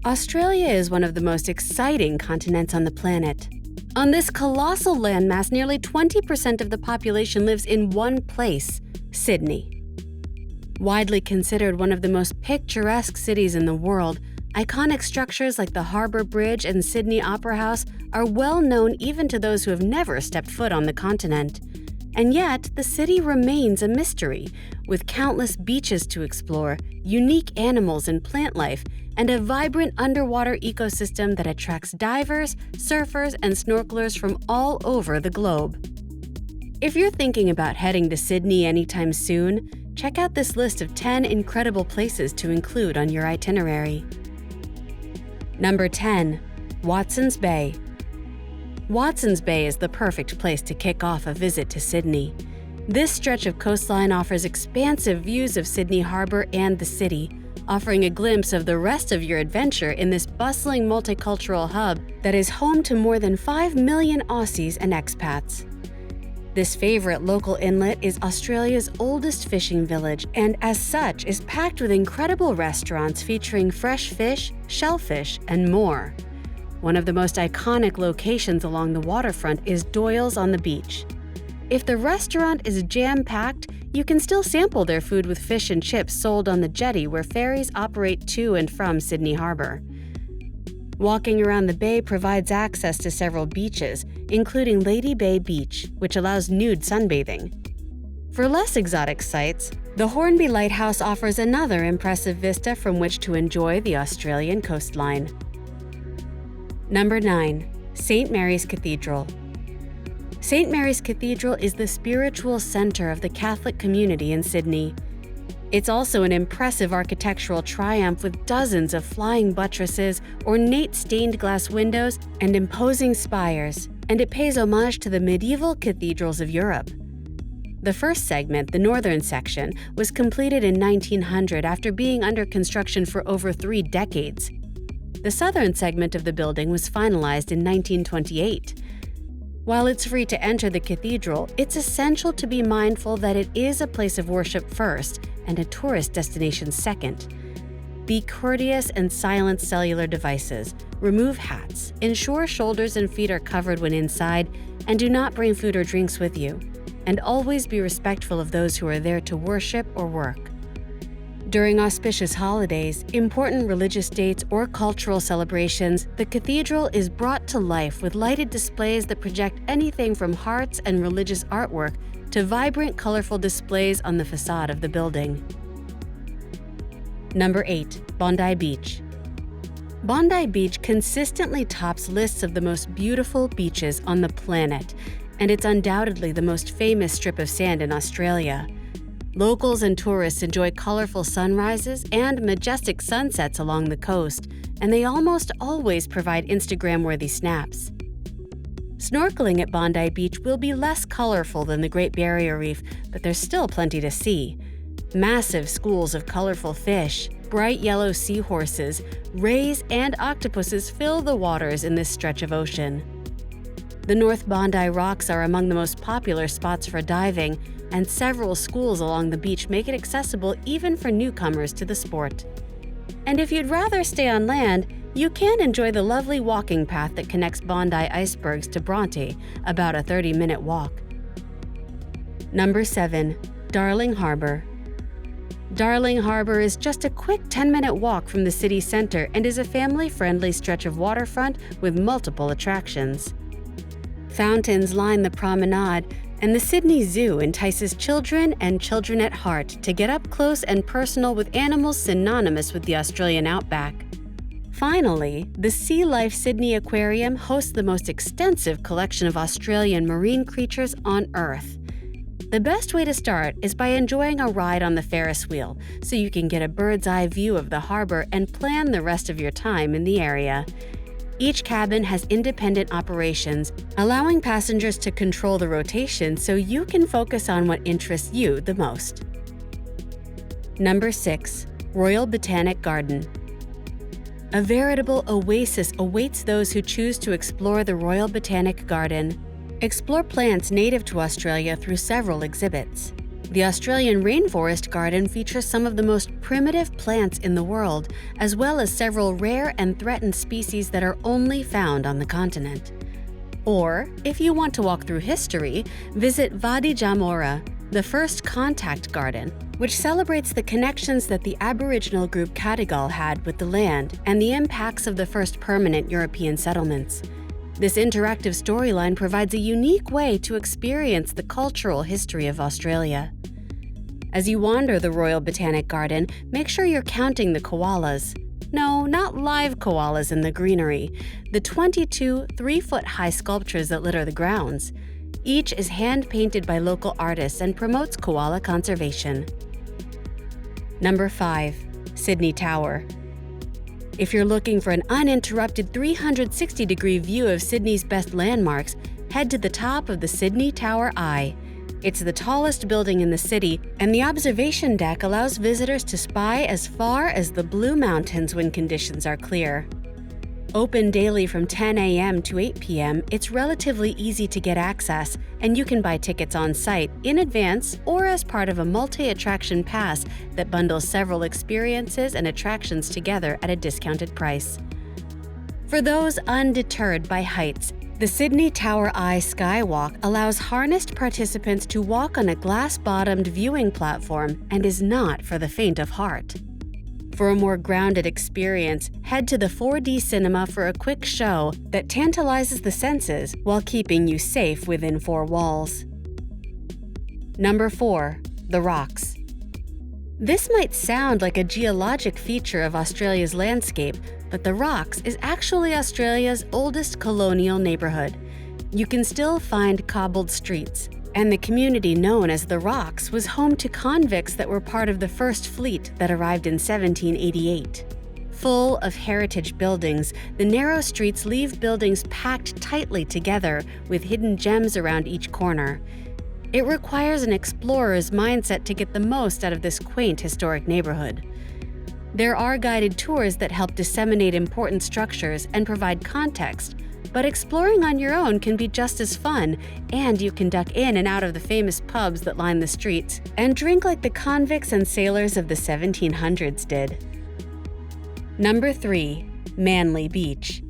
Australia is one of the most exciting continents on the planet. On this colossal landmass, nearly 20% of the population lives in one place, Sydney. Widely considered one of the most picturesque cities in the world, iconic structures like the Harbour Bridge and Sydney Opera House are well known even to those who have never stepped foot on the continent. And yet, the city remains a mystery, with countless beaches to explore, unique animals and plant life, and a vibrant underwater ecosystem that attracts divers, surfers, and snorkelers from all over the globe. If you're thinking about heading to Sydney anytime soon, check out this list of 10 incredible places to include on your itinerary. Number 10. Watson's Bay. Watson's Bay is the perfect place to kick off a visit to Sydney. This stretch of coastline offers expansive views of Sydney Harbour and the city, offering a glimpse of the rest of your adventure in this bustling multicultural hub that is home to more than 5 million Aussies and expats. This favorite local inlet is Australia's oldest fishing village and, as such, is packed with incredible restaurants featuring fresh fish, shellfish, and more. One of the most iconic locations along the waterfront is Doyle's on the beach. If the restaurant is jam-packed, you can still sample their food with fish and chips sold on the jetty where ferries operate to and from Sydney Harbour. Walking around the bay provides access to several beaches, including Lady Bay Beach, which allows nude sunbathing. For less exotic sights, the Hornby Lighthouse offers another impressive vista from which to enjoy the Australian coastline. Number 9. St. Mary's Cathedral. St. Mary's Cathedral is the spiritual center of the Catholic community in Sydney. It's also an impressive architectural triumph with dozens of flying buttresses, ornate stained glass windows, and imposing spires, and it pays homage to the medieval cathedrals of Europe. The first segment, the northern section, was completed in 1900 after being under construction for over 3 decades. The southern segment of the building was finalized in 1928. While it's free to enter the cathedral, it's essential to be mindful that it is a place of worship first and a tourist destination second. Be courteous and silence cellular devices, remove hats, ensure shoulders and feet are covered when inside, and do not bring food or drinks with you. And always be respectful of those who are there to worship or work. During auspicious holidays, important religious dates, or cultural celebrations, the cathedral is brought to life with lighted displays that project anything from hearts and religious artwork to vibrant, colorful displays on the facade of the building. Number 8. Bondi Beach. Bondi Beach consistently tops lists of the most beautiful beaches on the planet, and it's undoubtedly the most famous strip of sand in Australia. Locals and tourists enjoy colorful sunrises and majestic sunsets along the coast, and they almost always provide Instagram-worthy snaps. Snorkeling at Bondi Beach will be less colorful than the Great Barrier Reef, but there's still plenty to see. Massive schools of colorful fish, bright yellow seahorses, rays, and octopuses fill the waters in this stretch of ocean. The North Bondi Rocks are among the most popular spots for diving, and several schools along the beach make it accessible even for newcomers to the sport. And if you'd rather stay on land, you can enjoy the lovely walking path that connects Bondi icebergs to Bronte, about a 30-minute walk. Number 7. Darling Harbour. Darling Harbour is just a quick 10-minute walk from the city center and is a family-friendly stretch of waterfront with multiple attractions. Fountains line the promenade, and the Sydney Zoo entices children and children at heart to get up close and personal with animals synonymous with the Australian outback. Finally, the Sea Life Sydney Aquarium hosts the most extensive collection of Australian marine creatures on Earth. The best way to start is by enjoying a ride on the Ferris wheel, so you can get a bird's-eye view of the harbour and plan the rest of your time in the area. Each cabin has independent operations, allowing passengers to control the rotation so you can focus on what interests you the most. Number 6. Royal Botanic Garden. A veritable oasis awaits those who choose to explore the Royal Botanic Garden. Explore plants native to Australia through several exhibits. The Australian Rainforest Garden features some of the most primitive plants in the world, as well as several rare and threatened species that are only found on the continent. Or, if you want to walk through history, visit Wadi Jamora, the first contact garden, which celebrates the connections that the Aboriginal group Cadigal had with the land and the impacts of the first permanent European settlements. This interactive storyline provides a unique way to experience the cultural history of Australia. As you wander the Royal Botanic Garden, make sure you're counting the koalas. No, not live koalas in the greenery, the 22 3-foot-high sculptures that litter the grounds. Each is hand-painted by local artists and promotes koala conservation. Number 5. Sydney Tower. If you're looking for an uninterrupted 360-degree view of Sydney's best landmarks, head to the top of the Sydney Tower Eye. It's the tallest building in the city, and the observation deck allows visitors to spy as far as the Blue Mountains when conditions are clear. Open daily from 10 a.m. to 8 p.m., it's relatively easy to get access, and you can buy tickets on site in advance or as part of a multi-attraction pass that bundles several experiences and attractions together at a discounted price. For those undeterred by heights, the Sydney Tower Eye Skywalk allows harnessed participants to walk on a glass-bottomed viewing platform and is not for the faint of heart. For a more grounded experience, head to the 4D cinema for a quick show that tantalizes the senses while keeping you safe within 4 walls. Number 4. The Rocks. This might sound like a geologic feature of Australia's landscape, but the Rocks is actually Australia's oldest colonial neighborhood. You can still find cobbled streets, and the community known as the Rocks was home to convicts that were part of the first fleet that arrived in 1788. Full of heritage buildings, the narrow streets leave buildings packed tightly together with hidden gems around each corner. It requires an explorer's mindset to get the most out of this quaint historic neighborhood. There are guided tours that help disseminate important structures and provide context, but exploring on your own can be just as fun, and you can duck in and out of the famous pubs that line the streets and drink like the convicts and sailors of the 1700s did. Number 3. Manly Beach.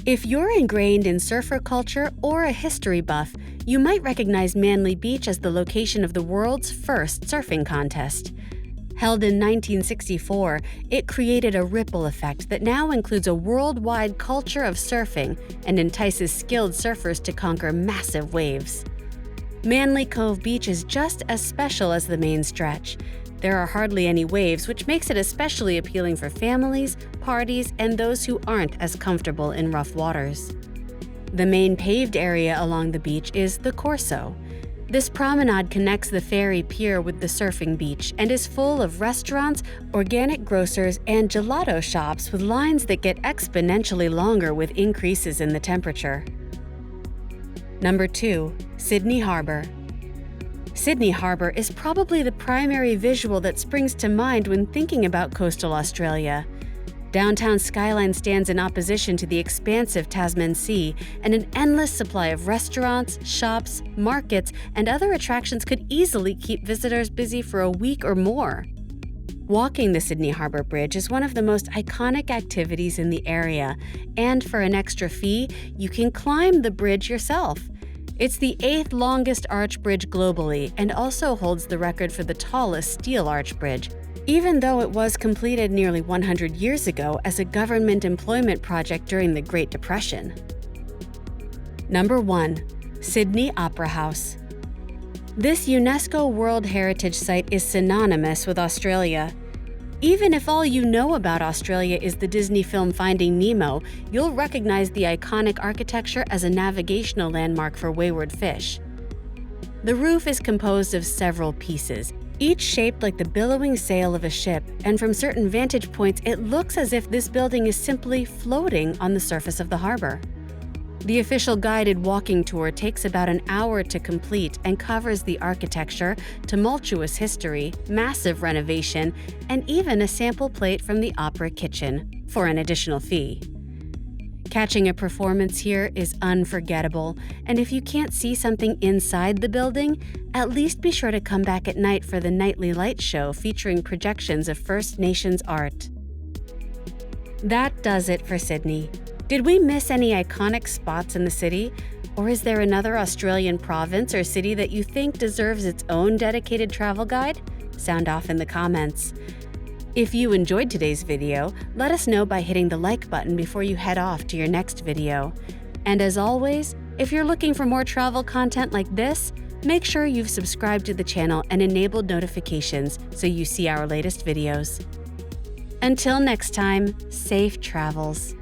If you're ingrained in surfer culture or a history buff, you might recognize Manly Beach as the location of the world's first surfing contest. Held in 1964, it created a ripple effect that now includes a worldwide culture of surfing and entices skilled surfers to conquer massive waves. Manly Cove Beach is just as special as the main stretch. There are hardly any waves, which makes it especially appealing for families, parties, and those who aren't as comfortable in rough waters. The main paved area along the beach is the Corso. This promenade connects the ferry pier with the surfing beach and is full of restaurants, organic grocers, and gelato shops with lines that get exponentially longer with increases in the temperature. Number 2. Sydney Harbour. Sydney Harbour is probably the primary visual that springs to mind when thinking about coastal Australia. Downtown skyline stands in opposition to the expansive Tasman Sea, and an endless supply of restaurants, shops, markets, and other attractions could easily keep visitors busy for a week or more. Walking the Sydney Harbour Bridge is one of the most iconic activities in the area, and for an extra fee, you can climb the bridge yourself. It's the 8th longest arch bridge globally and also holds the record for the tallest steel arch bridge, even though it was completed nearly 100 years ago as a government employment project during the Great Depression. Number 1. Sydney Opera House. This UNESCO World Heritage Site is synonymous with Australia. Even if all you know about Australia is the Disney film Finding Nemo, you'll recognize the iconic architecture as a navigational landmark for wayward fish. The roof is composed of several pieces, each shaped like the billowing sail of a ship, and from certain vantage points, it looks as if this building is simply floating on the surface of the harbor. The official guided walking tour takes about an hour to complete and covers the architecture, tumultuous history, massive renovation, and even a sample plate from the opera kitchen for an additional fee. Catching a performance here is unforgettable, and if you can't see something inside the building, at least be sure to come back at night for the nightly light show featuring projections of First Nations art. That does it for Sydney. Did we miss any iconic spots in the city? Or is there another Australian province or city that you think deserves its own dedicated travel guide? Sound off in the comments. If you enjoyed today's video, let us know by hitting the like button before you head off to your next video. And as always, if you're looking for more travel content like this, make sure you've subscribed to the channel and enabled notifications so you see our latest videos. Until next time, safe travels.